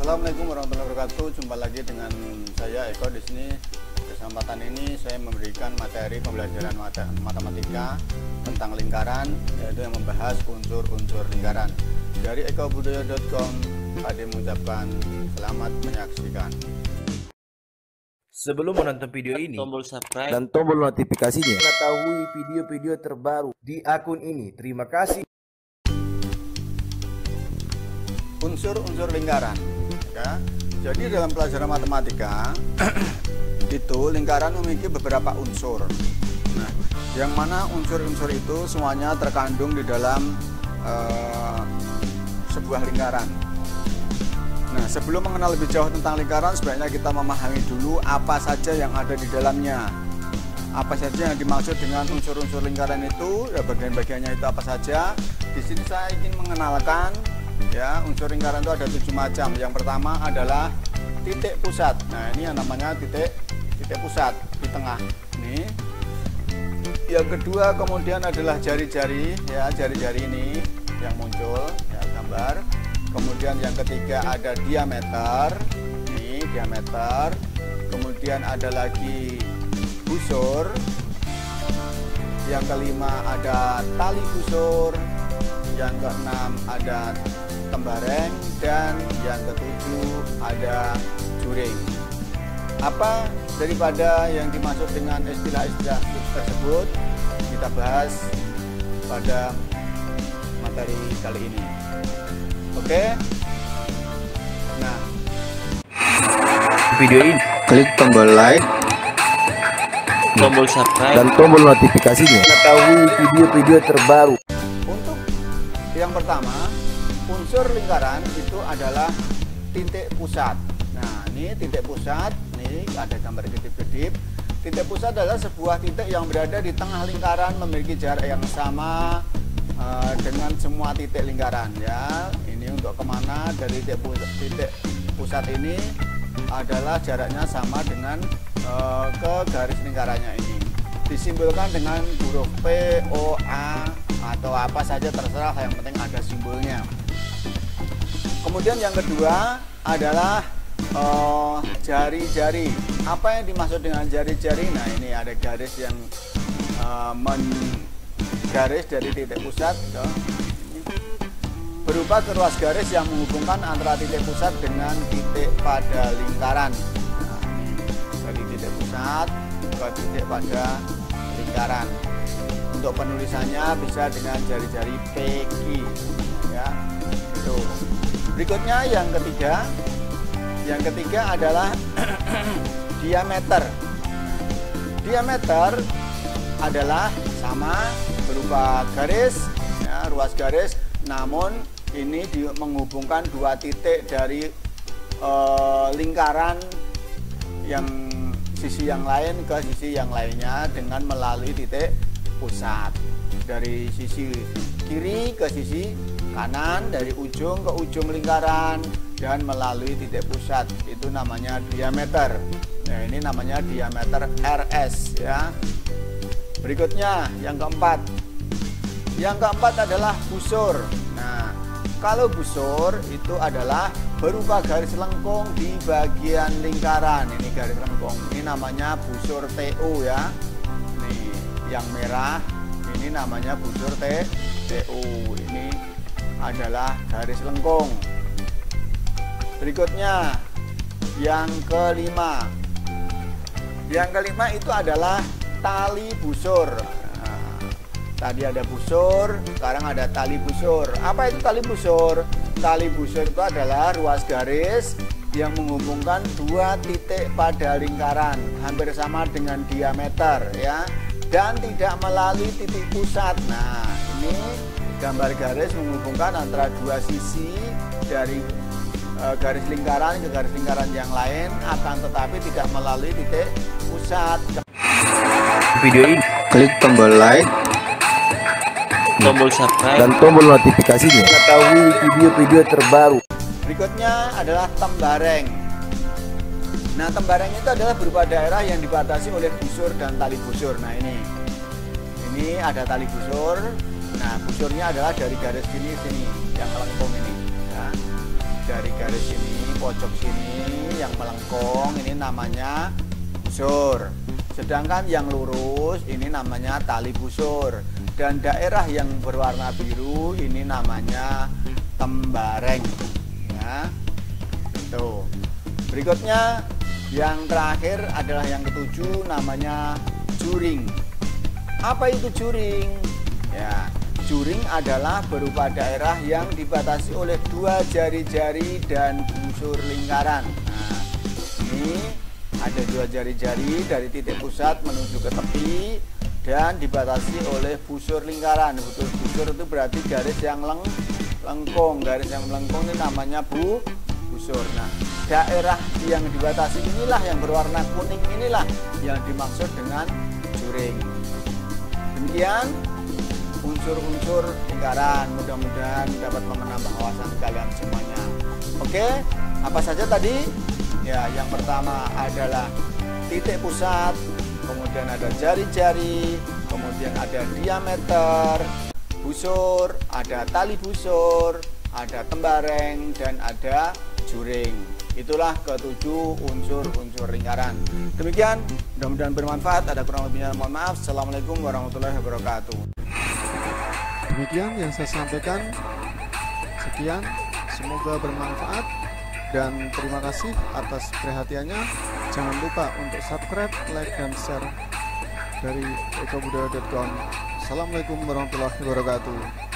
Assalamualaikum warahmatullahi wabarakatuh. Jumpa lagi dengan saya Eko di sini. Kesempatan ini saya memberikan materi pembelajaran matematika tentang lingkaran, yaitu yang membahas unsur-unsur lingkaran. Dari ekobudaya.com, Ade mengucapkan selamat menyaksikan. Sebelum menonton video ini, tombol subscribe dan tombol notifikasinya, mengetahui video-video terbaru di akun ini. Terima kasih. Unsur-unsur lingkaran, ya. Jadi dalam pelajaran matematika itu lingkaran memiliki beberapa unsur. Nah, yang mana unsur-unsur itu semuanya terkandung di dalam sebuah lingkaran. Nah, sebelum mengenal lebih jauh tentang lingkaran, sebaiknya kita memahami dulu apa saja yang ada di dalamnya. Apa saja yang dimaksud dengan unsur-unsur lingkaran itu, ya bagian-bagiannya itu apa saja. Di sini saya ingin mengenalkan, ya, unsur lingkaran itu ada 7 macam. Yang pertama adalah titik pusat. Nah, ini yang namanya titik pusat di tengah. Ini. Yang kedua kemudian adalah jari-jari, ya, jari-jari ini yang muncul, ya, gambar. Kemudian yang ketiga ada diameter, ini diameter. Kemudian ada lagi busur. Yang kelima ada tali busur. Yang keenam ada tembareng, dan yang ketujuh ada juring. Apa daripada yang dimaksud dengan istilah-istilah tersebut kita bahas pada materi kali ini. Oke. Nah, Video ini, Klik tombol like tombol subscribe dan tombol notifikasinya, mengetahui video-video terbaru. untuk yang pertama, unsur lingkaran itu adalah titik pusat. Nah, ini titik pusat, nih ada gambar kedip-kedip. Titik pusat adalah sebuah titik yang berada di tengah lingkaran, memiliki jarak yang sama dengan semua titik lingkaran, ya. Ini untuk kemana dari titik pusat ini adalah jaraknya sama dengan ke garis lingkarannya ini. Disimbolkan dengan huruf P, O, A atau apa saja terserah, yang penting ada simbolnya. Kemudian yang kedua adalah jari-jari. Apa yang dimaksud dengan jari-jari? Nah, ini ada garis yang garis dari titik pusat berupa ruas garis yang menghubungkan antara titik pusat dengan titik pada lingkaran. Nah, ini dari titik pusat ke titik pada lingkaran. Untuk penulisannya bisa dengan jari-jari PQ, ya. Itu. Berikutnya yang ketiga adalah diameter. Diameter adalah sama, berupa garis, ya, ruas garis, namun ini menghubungkan dua titik dari lingkaran yang sisi yang lain ke sisi yang lainnya dengan melalui titik pusat. Dari sisi kiri ke sisi kanan, dari ujung ke ujung lingkaran, dan melalui titik pusat. Itu namanya diameter. Nah, ini namanya diameter RS, ya. Berikutnya yang keempat. Yang keempat adalah busur. Nah, kalau busur itu adalah berupa garis lengkung di bagian lingkaran. Ini garis lengkung. Ini namanya busur TU, ya. Nih, yang merah ini namanya busur TU. Ini adalah garis lengkung. Berikutnya yang kelima. Yang kelima itu adalah tali busur. Nah, tadi ada busur, sekarang ada tali busur. Apa itu tali busur? Tali busur itu adalah ruas garis yang menghubungkan dua titik pada lingkaran, hampir sama dengan diameter, ya, dan tidak melalui titik pusat. Nah, ini gambar garis menghubungkan antara dua sisi dari garis lingkaran ke garis lingkaran yang lain, akan tetapi tidak melalui titik pusat. Video ini, klik tombol like tombol subscribe dan tombol notifikasinya, mengetahui video-video terbaru. Berikutnya adalah tembareng. Nah, tembareng itu adalah berupa daerah yang dibatasi oleh busur dan tali busur. Nah, ini ada tali busur. Nah, busurnya adalah dari garis sini yang melengkung ini, ya. Dari garis ini pojok sini yang melengkung ini namanya busur. Sedangkan yang lurus ini namanya tali busur. Dan daerah yang berwarna biru ini namanya tembareng. Ya. Tuh. Berikutnya yang terakhir adalah yang ketujuh, namanya juring. Apa itu juring? Ya, juring adalah berupa daerah yang dibatasi oleh dua jari-jari dan busur lingkaran. Nah, ini ada dua jari-jari dari titik pusat menuju ke tepi dan dibatasi oleh busur lingkaran. Busur itu berarti garis yang lengkung. Garis yang melengkung ini namanya busur. Nah, daerah yang dibatasi inilah yang berwarna kuning inilah yang dimaksud dengan juring. Demikian unsur-unsur lingkaran, mudah-mudahan dapat menambah wawasan kalian semuanya. Oke, apa saja tadi? Ya, yang pertama adalah titik pusat, kemudian ada jari-jari, kemudian ada diameter busur, ada tali busur, ada tembareng, dan ada juring. Itulah ketujuh unsur-unsur lingkaran. Demikian, mudah-mudahan bermanfaat. Ada kurang lebihnya mohon maaf. Assalamualaikum warahmatullahi wabarakatuh. Demikian yang saya sampaikan. Sekian, semoga bermanfaat dan terima kasih atas perhatiannya. Jangan lupa untuk subscribe, like, dan share dari ekobudaya.com. Assalamualaikum warahmatullahi wabarakatuh.